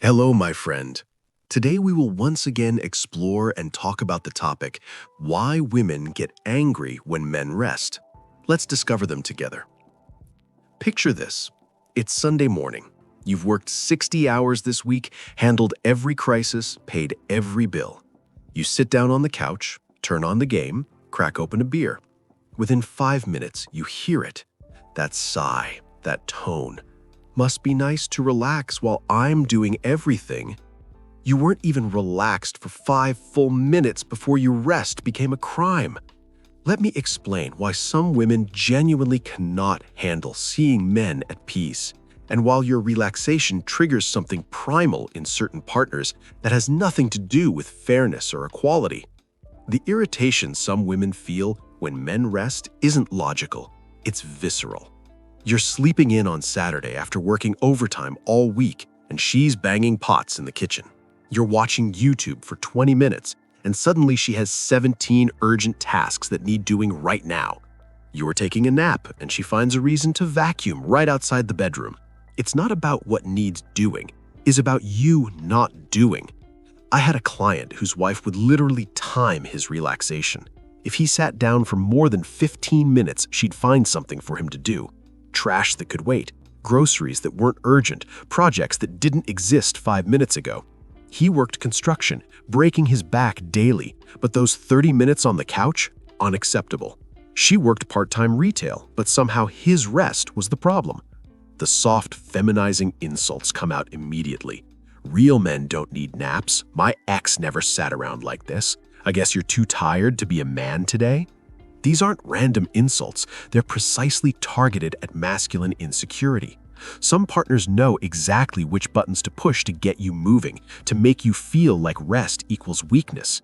Hello, my friend. Today we will once again explore and talk about the topic, why women get angry when men rest. Let's discover them together. Picture this. It's Sunday morning. You've worked 60 hours this week, handled every crisis, paid every bill. You sit down on the couch, turn on the game, crack open a beer. Within 5 minutes, you hear it. That sigh, that tone. Must be nice to relax while I'm doing everything. You weren't even relaxed for 5 full minutes before your rest became a crime. Let me explain why some women genuinely cannot handle seeing men at peace, and while your relaxation triggers something primal in certain partners that has nothing to do with fairness or equality. The irritation some women feel when men rest isn't logical, it's visceral. You're sleeping in on Saturday after working overtime all week, and she's banging pots in the kitchen. You're watching YouTube for 20 minutes, and suddenly she has 17 urgent tasks that need doing right now. You are taking a nap, and she finds a reason to vacuum right outside the bedroom. It's not about what needs doing, it's about you not doing. I had a client whose wife would literally time his relaxation. If he sat down for more than 15 minutes, she'd find something for him to do. Trash that could wait, groceries that weren't urgent, projects that didn't exist 5 minutes ago. He worked construction, breaking his back daily, but those 30 minutes on the couch? Unacceptable. She worked part-time retail, but somehow his rest was the problem. The soft, feminizing insults come out immediately. Real men don't need naps. My ex never sat around like this. I guess you're too tired to be a man today? These aren't random insults, they're precisely targeted at masculine insecurity. Some partners know exactly which buttons to push to get you moving, to make you feel like rest equals weakness.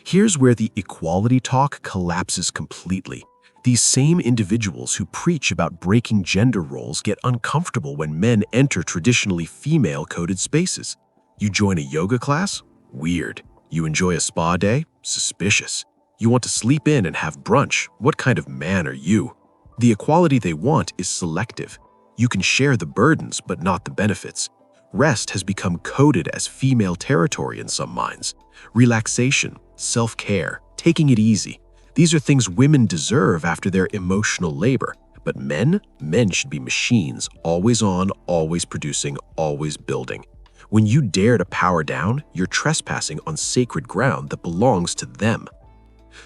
Here's where the equality talk collapses completely. These same individuals who preach about breaking gender roles get uncomfortable when men enter traditionally female-coded spaces. You join a yoga class? Weird. You enjoy a spa day? Suspicious. You want to sleep in and have brunch? What kind of man are you? The equality they want is selective. You can share the burdens, but not the benefits. Rest has become coded as female territory in some minds. Relaxation, self-care, taking it easy. These are things women deserve after their emotional labor. But men should be machines, always on, always producing, always building. When you dare to power down, you're trespassing on sacred ground that belongs to them.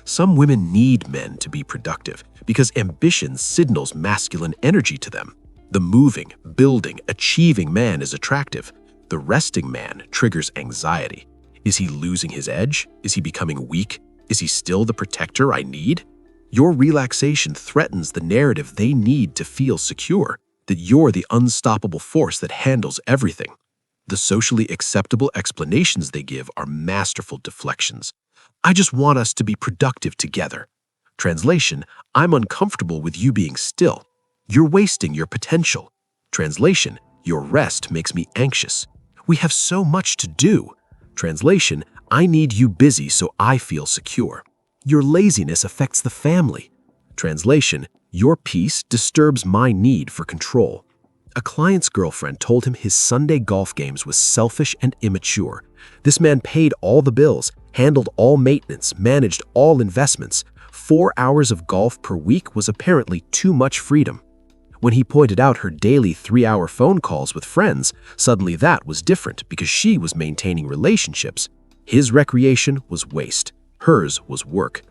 Some women need men to be productive because ambition signals masculine energy to them. The moving, building, achieving man is attractive. The resting man triggers anxiety. Is he losing his edge? Is he becoming weak? Is he still the protector I need? Your relaxation threatens the narrative they need to feel secure, that you're the unstoppable force that handles everything. The socially acceptable explanations they give are masterful deflections. I just want us to be productive together. Translation, I'm uncomfortable with you being still. You're wasting your potential. Translation, your rest makes me anxious. We have so much to do. Translation, I need you busy so I feel secure. Your laziness affects the family. Translation, your peace disturbs my need for control. A client's girlfriend told him his Sunday golf games was selfish and immature. This man paid all the bills, handled all maintenance, managed all investments. 4 hours of golf per week was apparently too much freedom. When he pointed out her daily 3-hour phone calls with friends, suddenly that was different because she was maintaining relationships. His recreation was waste. Hers was work.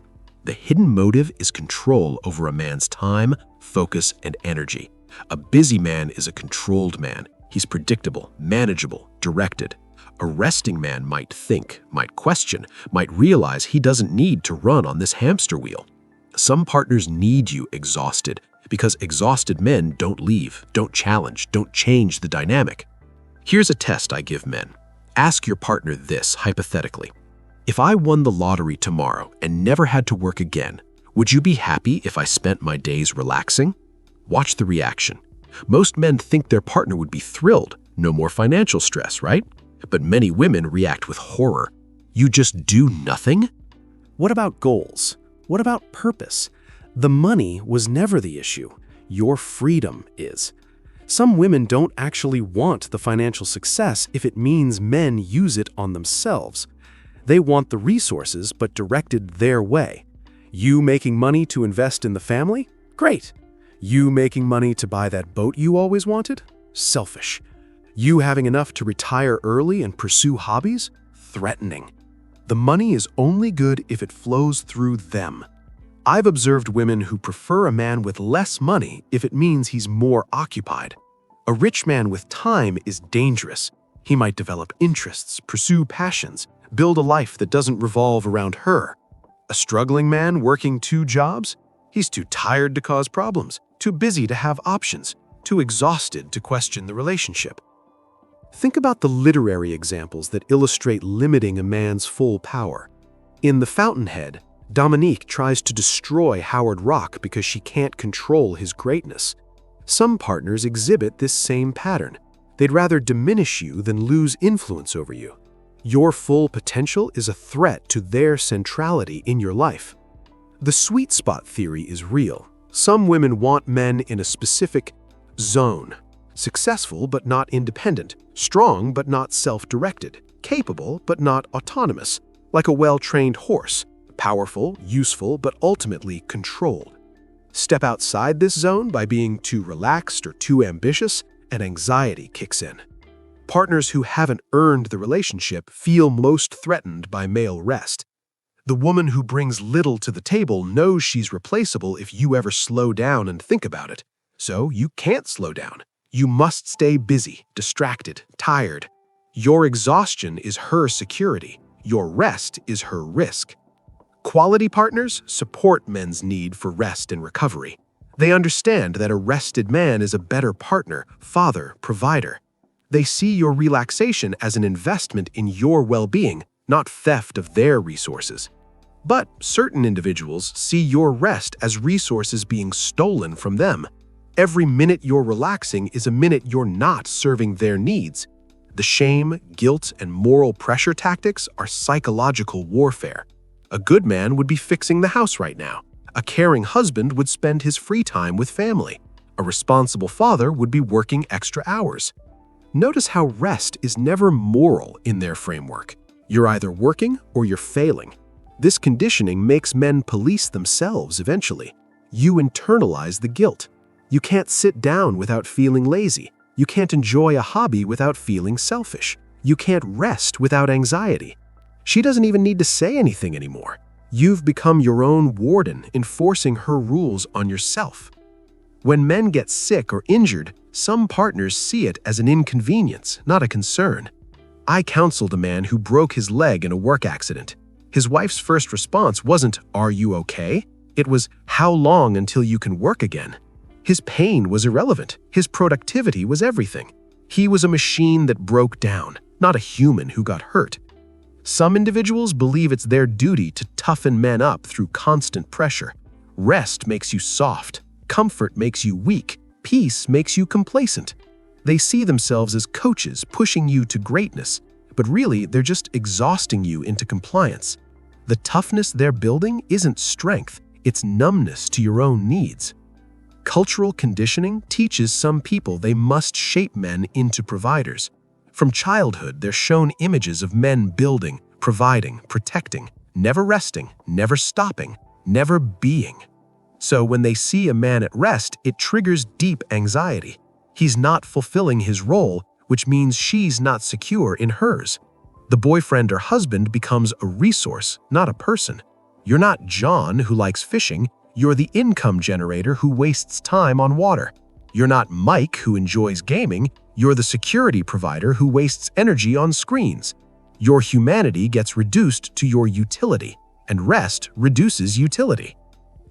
The hidden motive is control over a man's time, focus, and energy. A busy man is a controlled man. He's predictable, manageable, directed. A resting man might think, might question, might realize he doesn't need to run on this hamster wheel. Some partners need you exhausted because exhausted men don't leave, don't challenge, don't change the dynamic. Here's a test I give men. Ask your partner this hypothetically. If I won the lottery tomorrow and never had to work again, would you be happy if I spent my days relaxing? Watch the reaction. Most men think their partner would be thrilled. No more financial stress, right? But many women react with horror. You just do nothing? What about goals? What about purpose? The money was never the issue. Your freedom is. Some women don't actually want the financial success if it means men use it on themselves. They want the resources, but directed their way. You making money to invest in the family? Great. You making money to buy that boat you always wanted? Selfish. You having enough to retire early and pursue hobbies? Threatening. The money is only good if it flows through them. I've observed women who prefer a man with less money if it means he's more occupied. A rich man with time is dangerous. He might develop interests, pursue passions, build a life that doesn't revolve around her. A struggling man working 2 jobs? He's too tired to cause problems, too busy to have options, too exhausted to question the relationship. Think about the literary examples that illustrate limiting a man's full power. In The Fountainhead, Dominique tries to destroy Howard Rock because she can't control his greatness. Some partners exhibit this same pattern. They'd rather diminish you than lose influence over you. Your full potential is a threat to their centrality in your life. The sweet spot theory is real. Some women want men in a specific zone. Successful but not independent, strong but not self-directed, capable but not autonomous, like a well-trained horse, powerful, useful, but ultimately controlled. Step outside this zone by being too relaxed or too ambitious, and anxiety kicks in. Partners who haven't earned the relationship feel most threatened by male rest. The woman who brings little to the table knows she's replaceable if you ever slow down and think about it. So you can't slow down. You must stay busy, distracted, tired. Your exhaustion is her security. Your rest is her risk. Quality partners support men's need for rest and recovery. They understand that a rested man is a better partner, father, provider. They see your relaxation as an investment in your well-being, not theft of their resources. But certain individuals see your rest as resources being stolen from them. Every minute you're relaxing is a minute you're not serving their needs. The shame, guilt, and moral pressure tactics are psychological warfare. A good man would be fixing the house right now. A caring husband would spend his free time with family. A responsible father would be working extra hours. Notice how rest is never moral in their framework. You're either working or you're failing. This conditioning makes men police themselves eventually. You internalize the guilt. You can't sit down without feeling lazy. You can't enjoy a hobby without feeling selfish. You can't rest without anxiety. She doesn't even need to say anything anymore. You've become your own warden, enforcing her rules on yourself. When men get sick or injured, some partners see it as an inconvenience, not a concern. I counseled a man who broke his leg in a work accident. His wife's first response wasn't, "Are you okay?" It was, "How long until you can work again?" His pain was irrelevant. His productivity was everything. He was a machine that broke down, not a human who got hurt. Some individuals believe it's their duty to toughen men up through constant pressure. Rest makes you soft. Comfort makes you weak. Peace makes you complacent. They see themselves as coaches pushing you to greatness, but really they're just exhausting you into compliance. The toughness they're building isn't strength, it's numbness to your own needs. Cultural conditioning teaches some people they must shape men into providers. From childhood, they're shown images of men building, providing, protecting, never resting, never stopping, never being. So when they see a man at rest, it triggers deep anxiety. He's not fulfilling his role, which means she's not secure in hers. The boyfriend or husband becomes a resource, not a person. You're not John who likes fishing, you're the income generator who wastes time on water. You're not Mike who enjoys gaming, you're the security provider who wastes energy on screens. Your humanity gets reduced to your utility, and rest reduces utility.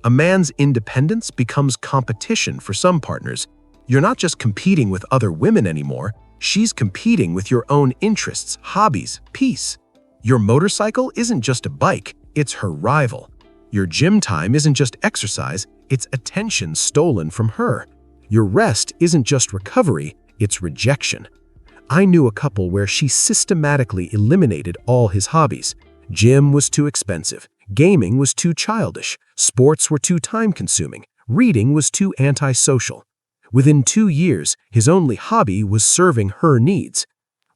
A man's independence becomes competition for some partners. You're not just competing with other women anymore, she's competing with your own interests, hobbies, peace. Your motorcycle isn't just a bike, it's her rival. Your gym time isn't just exercise, it's attention stolen from her. Your rest isn't just recovery, it's rejection. I knew a couple where she systematically eliminated all his hobbies. Gym was too expensive, gaming was too childish, sports were too time-consuming, reading was too antisocial. Within 2 years, his only hobby was serving her needs.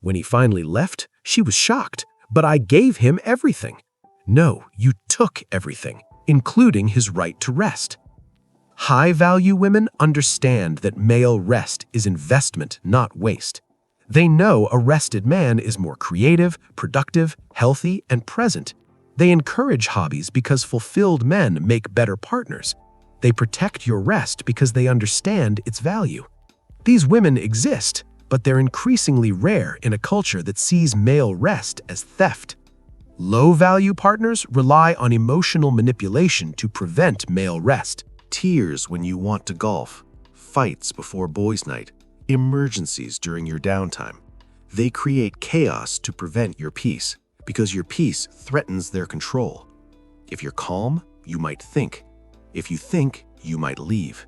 When he finally left, she was shocked. "But I gave him everything." "No, you took everything, including his right to rest." High-value women understand that male rest is investment, not waste. They know a rested man is more creative, productive, healthy, and present. They encourage hobbies because fulfilled men make better partners. They protect your rest because they understand its value. These women exist, but they're increasingly rare in a culture that sees male rest as theft. Low-value partners rely on emotional manipulation to prevent male rest. Tears when you want to golf, fights before boys' night, emergencies during your downtime. They create chaos to prevent your peace, because your peace threatens their control. If you're calm, you might think. If you think, you might leave.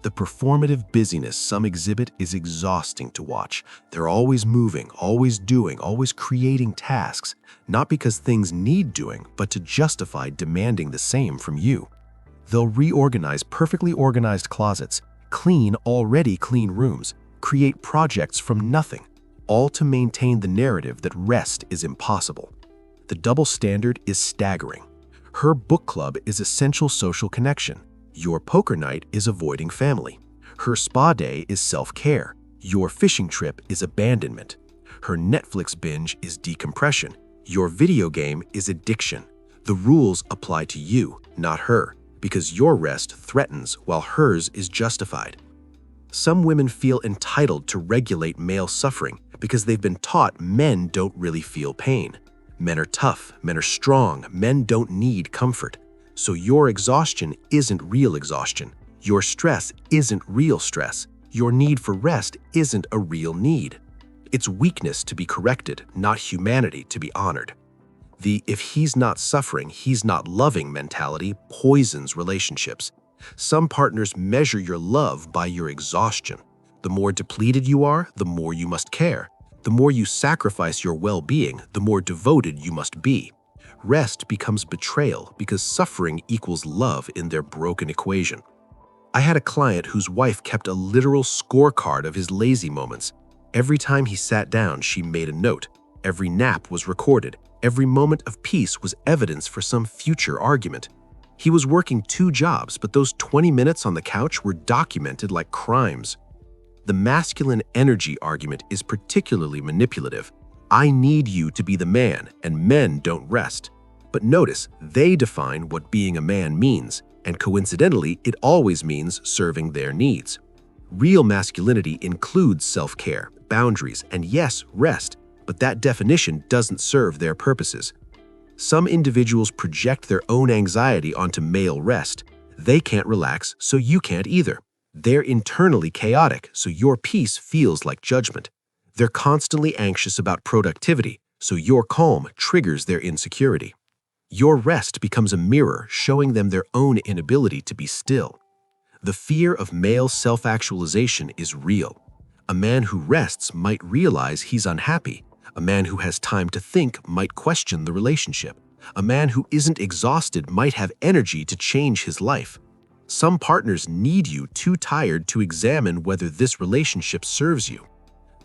The performative busyness some exhibit is exhausting to watch. They're always moving, always doing, always creating tasks, not because things need doing, but to justify demanding the same from you. They'll reorganize perfectly organized closets, clean already clean rooms, create projects from nothing, all to maintain the narrative that rest is impossible. The double standard is staggering. Her book club is essential social connection. Your poker night is avoiding family. Her spa day is self-care. Your fishing trip is abandonment. Her Netflix binge is decompression. Your video game is addiction. The rules apply to you, not her, because your rest threatens while hers is justified. Some women feel entitled to regulate male suffering because they've been taught men don't really feel pain. Men are tough, men are strong, men don't need comfort. So your exhaustion isn't real exhaustion. Your stress isn't real stress. Your need for rest isn't a real need. It's weakness to be corrected, not humanity to be honored. The "if he's not suffering, he's not loving" mentality poisons relationships. Some partners measure your love by your exhaustion. The more depleted you are, the more you must care. The more you sacrifice your well-being, the more devoted you must be. Rest becomes betrayal because suffering equals love in their broken equation. I had a client whose wife kept a literal scorecard of his lazy moments. Every time he sat down, she made a note. Every nap was recorded. Every moment of peace was evidence for some future argument. He was working 2 jobs, but those 20 minutes on the couch were documented like crimes. The masculine energy argument is particularly manipulative. I need you to be the man, and men don't rest. But notice, they define what being a man means, and coincidentally, it always means serving their needs. Real masculinity includes self-care, boundaries, and yes, rest, but that definition doesn't serve their purposes. Some individuals project their own anxiety onto male rest. They can't relax, so you can't either. They're internally chaotic, so your peace feels like judgment. They're constantly anxious about productivity, so your calm triggers their insecurity. Your rest becomes a mirror showing them their own inability to be still. The fear of male self-actualization is real. A man who rests might realize he's unhappy. A man who has time to think might question the relationship. A man who isn't exhausted might have energy to change his life. Some partners need you too tired to examine whether this relationship serves you.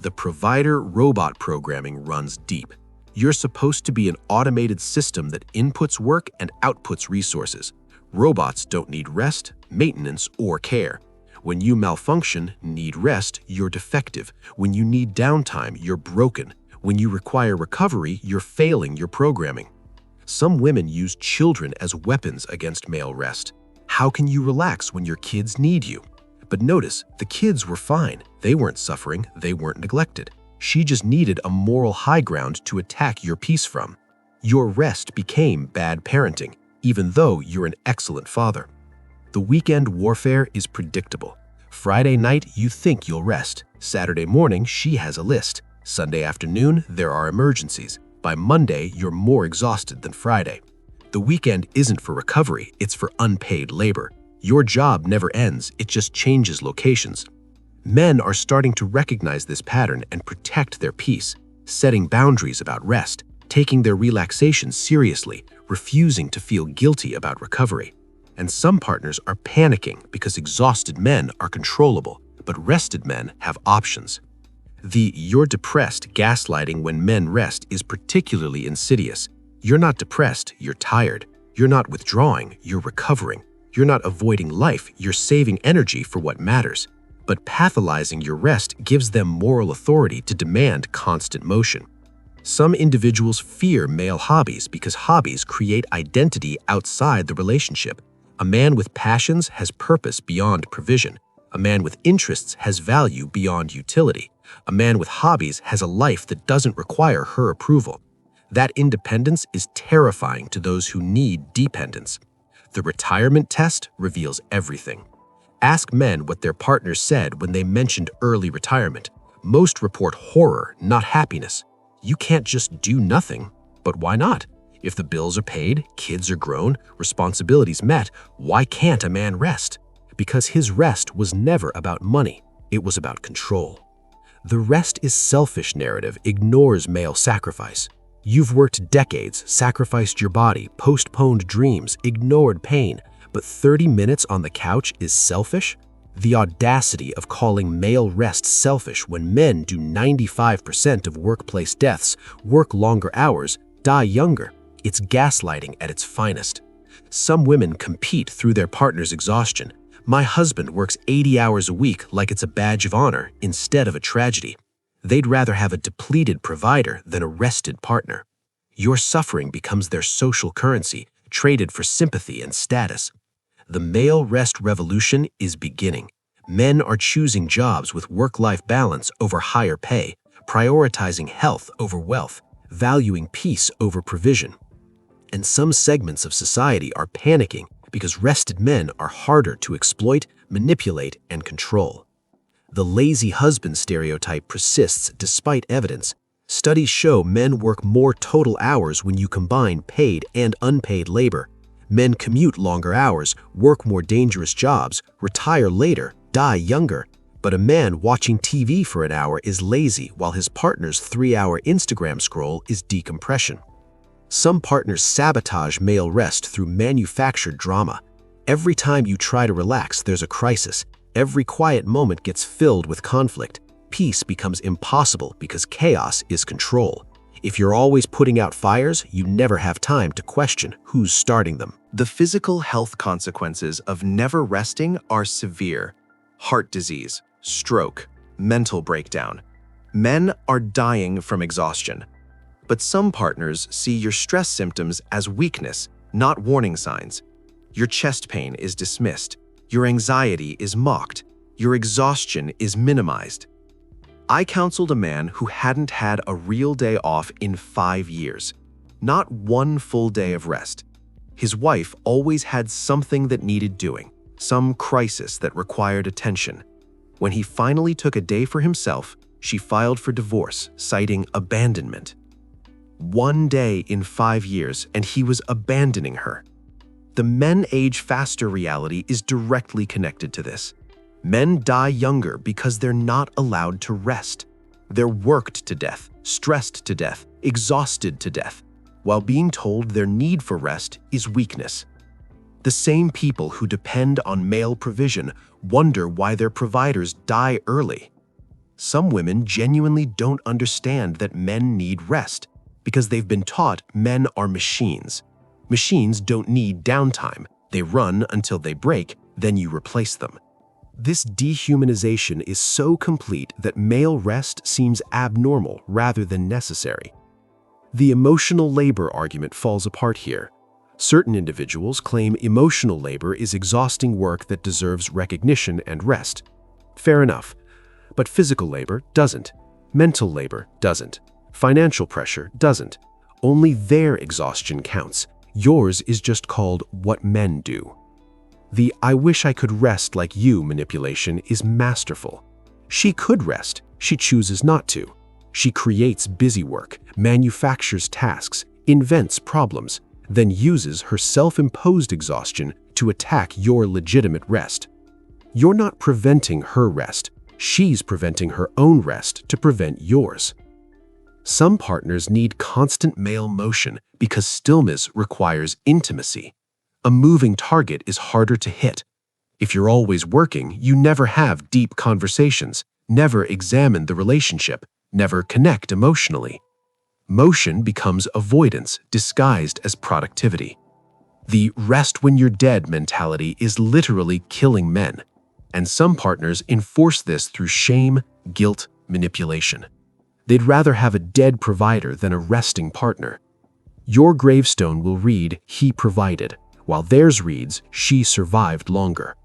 The provider-robot programming runs deep. You're supposed to be an automated system that inputs work and outputs resources. Robots don't need rest, maintenance, or care. When you malfunction, need rest, you're defective. When you need downtime, you're broken. When you require recovery, you're failing your programming. Some women use children as weapons against male rest. How can you relax when your kids need you? But notice, the kids were fine. They weren't suffering, they weren't neglected. She just needed a moral high ground to attack your peace from. Your rest became bad parenting, even though you're an excellent father. The weekend warfare is predictable. Friday night, you think you'll rest. Saturday morning, she has a list. Sunday afternoon, there are emergencies. By Monday, you're more exhausted than Friday. The weekend isn't for recovery, it's for unpaid labor. Your job never ends, it just changes locations. Men are starting to recognize this pattern and protect their peace, setting boundaries about rest, taking their relaxation seriously, refusing to feel guilty about recovery. And some partners are panicking because exhausted men are controllable, but rested men have options. The "you're depressed" gaslighting when men rest is particularly insidious. You're not depressed, you're tired. You're not withdrawing, you're recovering. You're not avoiding life, you're saving energy for what matters. But pathologizing your rest gives them moral authority to demand constant motion. Some individuals fear male hobbies because hobbies create identity outside the relationship. A man with passions has purpose beyond provision. A man with interests has value beyond utility. A man with hobbies has a life that doesn't require her approval. That independence is terrifying to those who need dependence. The retirement test reveals everything. Ask men what their partners said when they mentioned early retirement. Most report horror, not happiness. You can't just do nothing. But why not? If the bills are paid, kids are grown, responsibilities met, why can't a man rest? Because his rest was never about money. It was about control. The rest is selfish narrative ignores male sacrifice. You've worked decades, sacrificed your body, postponed dreams, ignored pain, but 30 minutes on the couch is selfish? The audacity of calling male rest selfish when men do 95% of workplace deaths, work longer hours, die younger. It's gaslighting at its finest. Some women compete through their partner's exhaustion. My husband works 80 hours a week like it's a badge of honor instead of a tragedy. They'd rather have a depleted provider than a rested partner. Your suffering becomes their social currency, traded for sympathy and status. The male rest revolution is beginning. Men are choosing jobs with work-life balance over higher pay, prioritizing health over wealth, valuing peace over provision. And some segments of society are panicking because rested men are harder to exploit, manipulate, and control. The lazy husband stereotype persists despite evidence. Studies show men work more total hours when you combine paid and unpaid labor. Men commute longer hours, work more dangerous jobs, retire later, die younger. But a man watching TV for an hour is lazy while his partner's 3-hour Instagram scroll is decompression. Some partners sabotage male rest through manufactured drama. Every time you try to relax, there's a crisis. Every quiet moment gets filled with conflict. Peace becomes impossible because chaos is control. If you're always putting out fires, you never have time to question who's starting them. The physical health consequences of never resting are severe. Heart disease, stroke, mental breakdown. Men are dying from exhaustion. But some partners see your stress symptoms as weakness, not warning signs. Your chest pain is dismissed. Your anxiety is mocked. Your exhaustion is minimized. I counseled a man who hadn't had a real day off in 5 years. Not one full day of rest. His wife always had something that needed doing, some crisis that required attention. When he finally took a day for himself, she filed for divorce, citing abandonment. 1 day in 5 years, and he was abandoning her. The men age faster reality is directly connected to this. Men die younger because they're not allowed to rest. They're worked to death, stressed to death, exhausted to death, while being told their need for rest is weakness. The same people who depend on male provision wonder why their providers die early. Some women genuinely don't understand that men need rest because they've been taught men are machines. Machines don't need downtime. They run until they break, then you replace them. This dehumanization is so complete that male rest seems abnormal rather than necessary. The emotional labor argument falls apart here. Certain individuals claim emotional labor is exhausting work that deserves recognition and rest. Fair enough. But physical labor doesn't. Mental labor doesn't. Financial pressure doesn't. Only their exhaustion counts. Yours is just called what men do. The "I wish I could rest like you" manipulation is masterful. She could rest. She chooses not to. She creates busy work, manufactures tasks, invents problems, then uses her self-imposed exhaustion to attack your legitimate rest. You're not preventing her rest. She's preventing her own rest to prevent yours. Some partners need constant male motion because stillness requires intimacy. A moving target is harder to hit. If you're always working, you never have deep conversations, never examine the relationship, never connect emotionally. Motion becomes avoidance disguised as productivity. The rest when you're dead mentality is literally killing men, and some partners enforce this through shame, guilt, manipulation. They'd rather have a dead provider than a resting partner. Your gravestone will read, "He provided," while theirs reads, "She survived longer."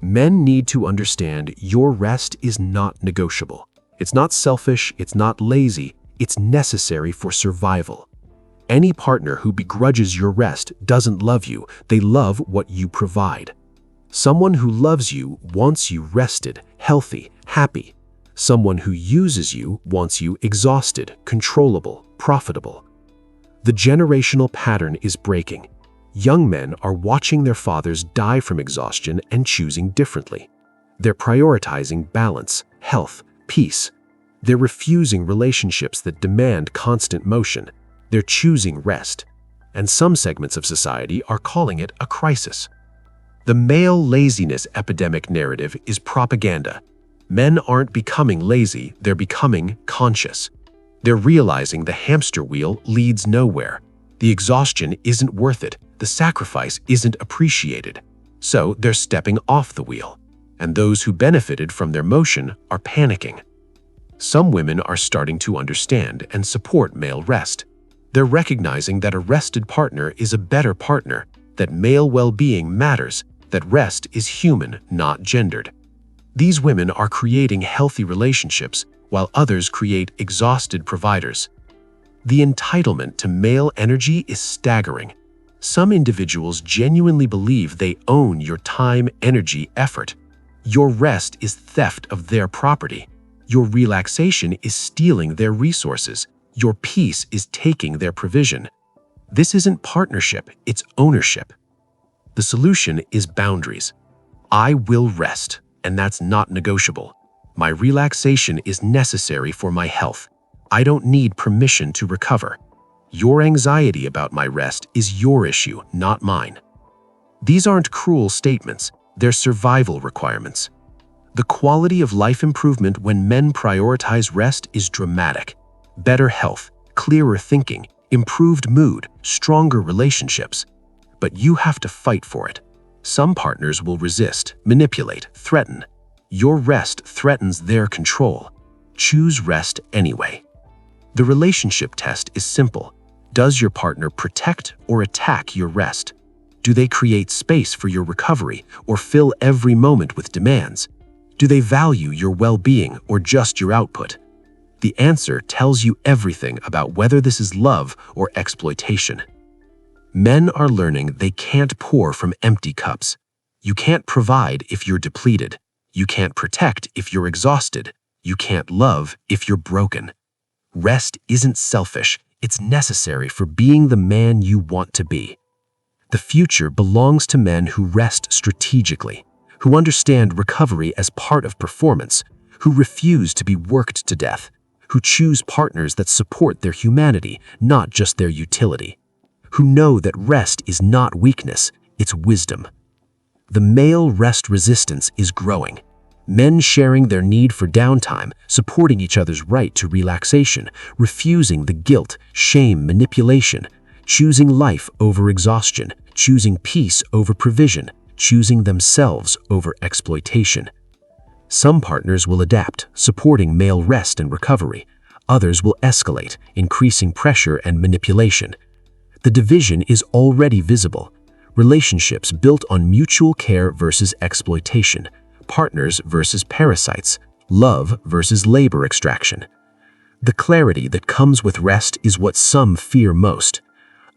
Men need to understand your rest is not negotiable. It's not selfish, it's not lazy, it's necessary for survival. Any partner who begrudges your rest doesn't love you, they love what you provide. Someone who loves you wants you rested, healthy, happy. Someone who uses you wants you exhausted, controllable, profitable. The generational pattern is breaking. Young men are watching their fathers die from exhaustion and choosing differently. They're prioritizing balance, health, peace. They're refusing relationships that demand constant motion. They're choosing rest. And some segments of society are calling it a crisis. The male laziness epidemic narrative is propaganda. Men aren't becoming lazy, they're becoming conscious. They're realizing the hamster wheel leads nowhere. The exhaustion isn't worth it, the sacrifice isn't appreciated. So they're stepping off the wheel. And those who benefited from their motion are panicking. Some women are starting to understand and support male rest. They're recognizing that a rested partner is a better partner, that male well-being matters, that rest is human, not gendered. These women are creating healthy relationships, while others create exhausted providers. The entitlement to male energy is staggering. Some individuals genuinely believe they own your time, energy, effort. Your rest is theft of their property. Your relaxation is stealing their resources. Your peace is taking their provision. This isn't partnership, it's ownership. The solution is boundaries. I will rest, and that's not negotiable. My relaxation is necessary for my health. I don't need permission to recover. Your anxiety about my rest is your issue, not mine. These aren't cruel statements, they're survival requirements. The quality of life improvement when men prioritize rest is dramatic. Better health, clearer thinking, improved mood, stronger relationships. But you have to fight for it. Some partners will resist, manipulate, threaten. Your rest threatens their control. Choose rest anyway. The relationship test is simple. Does your partner protect or attack your rest? Do they create space for your recovery or fill every moment with demands? Do they value your well-being or just your output? The answer tells you everything about whether this is love or exploitation. Men are learning they can't pour from empty cups. You can't provide if you're depleted. You can't protect if you're exhausted. You can't love if you're broken. Rest isn't selfish, it's necessary for being the man you want to be. The future belongs to men who rest strategically, who understand recovery as part of performance, who refuse to be worked to death, who choose partners that support their humanity, not just their utility, who know that rest is not weakness, it's wisdom. The male rest resistance is growing. Men sharing their need for downtime, supporting each other's right to relaxation, refusing the guilt, shame, manipulation, choosing life over exhaustion, choosing peace over provision, choosing themselves over exploitation. Some partners will adapt, supporting male rest and recovery. Others will escalate, increasing pressure and manipulation. The division is already visible. Relationships built on mutual care versus exploitation, partners versus parasites, love versus labor extraction. The clarity that comes with rest is what some fear most.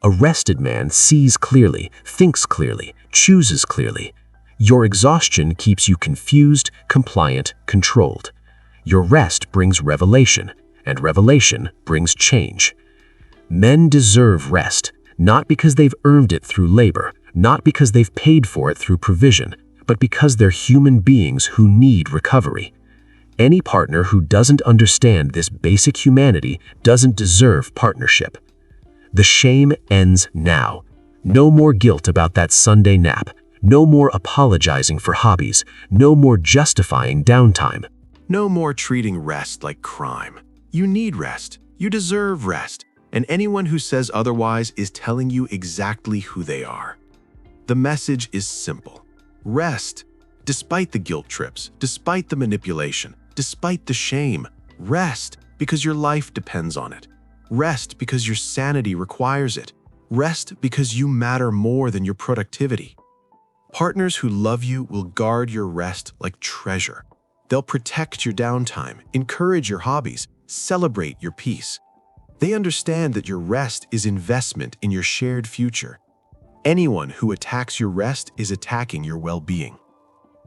A rested man sees clearly, thinks clearly, chooses clearly. Your exhaustion keeps you confused, compliant, controlled. Your rest brings revelation, and revelation brings change. Men deserve rest, not because they've earned it through labor, not because they've paid for it through provision, but because they're human beings who need recovery. Any partner who doesn't understand this basic humanity doesn't deserve partnership. The shame ends now. No more guilt about that Sunday nap. No more apologizing for hobbies. No more justifying downtime. No more treating rest like crime. You need rest. You deserve rest. And anyone who says otherwise is telling you exactly who they are. The message is simple. Rest. Despite the guilt trips, despite the manipulation, despite the shame, rest because your life depends on it. Rest because your sanity requires it. Rest because you matter more than your productivity. Partners who love you will guard your rest like treasure. They'll protect your downtime, encourage your hobbies, celebrate your peace. They understand that your rest is investment in your shared future. Anyone who attacks your rest is attacking your well-being.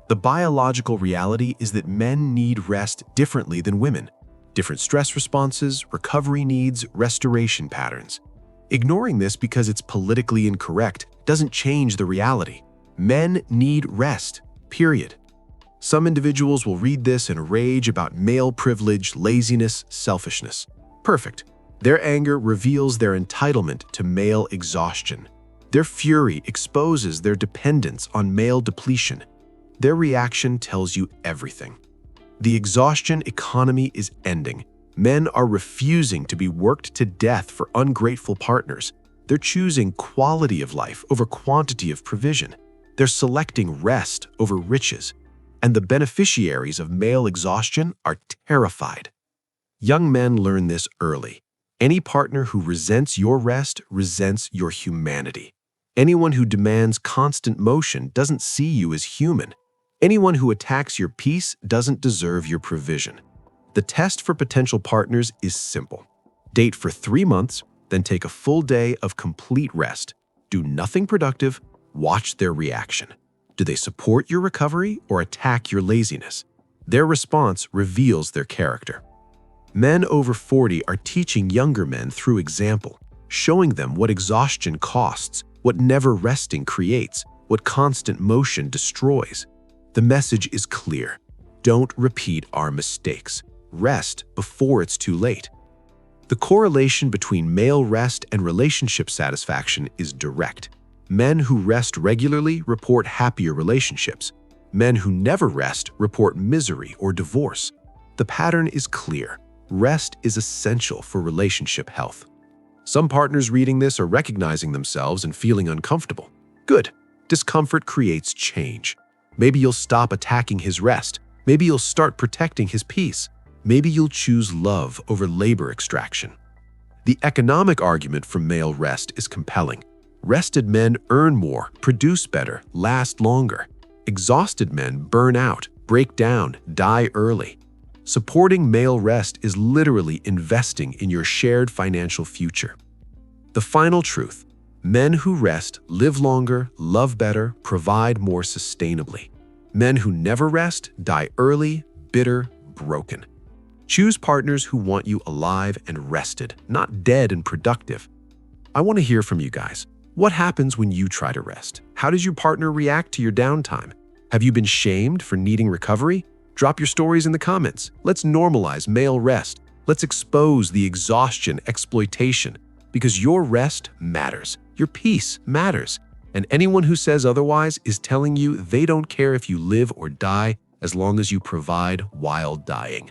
The biological reality is that men need rest differently than women. Different stress responses, recovery needs, restoration patterns. Ignoring this because it's politically incorrect doesn't change the reality. Men need rest, period. Some individuals will read this and rage about male privilege, laziness, selfishness. Perfect. Their anger reveals their entitlement to male exhaustion. Their fury exposes their dependence on male depletion. Their reaction tells you everything. The exhaustion economy is ending. Men are refusing to be worked to death for ungrateful partners. They're choosing quality of life over quantity of provision. They're selecting rest over riches. And the beneficiaries of male exhaustion are terrified. Young men learn this early. Any partner who resents your rest resents your humanity. Anyone who demands constant motion doesn't see you as human. Anyone who attacks your peace doesn't deserve your provision. The test for potential partners is simple. Date for 3 months, then take a full day of complete rest. Do nothing productive, watch their reaction. Do they support your recovery or attack your laziness? Their response reveals their character. Men over 40 are teaching younger men through example, showing them what exhaustion costs, what never resting creates, what constant motion destroys. The message is clear. Don't repeat our mistakes. Rest before it's too late. The correlation between male rest and relationship satisfaction is direct. Men who rest regularly report happier relationships. Men who never rest report misery or divorce. The pattern is clear. Rest is essential for relationship health. Some partners reading this are recognizing themselves and feeling uncomfortable. Good. Discomfort creates change. Maybe you'll stop attacking his rest. Maybe you'll start protecting his peace. Maybe you'll choose love over labor extraction. The economic argument for male rest is compelling. Rested men earn more, produce better, last longer. Exhausted men burn out, break down, die early. Supporting male rest is literally investing in your shared financial future. The final truth: men who rest live longer, love better, provide more sustainably. Men who never rest die early, bitter, broken. Choose partners who want you alive and rested, not dead and productive. I want to hear from you guys. What happens when you try to rest? How does your partner react to your downtime? Have you been shamed for needing recovery? Drop your stories in the comments. Let's normalize male rest. Let's expose the exhaustion exploitation, because your rest matters. Your peace matters. And anyone who says otherwise is telling you they don't care if you live or die as long as you provide while dying.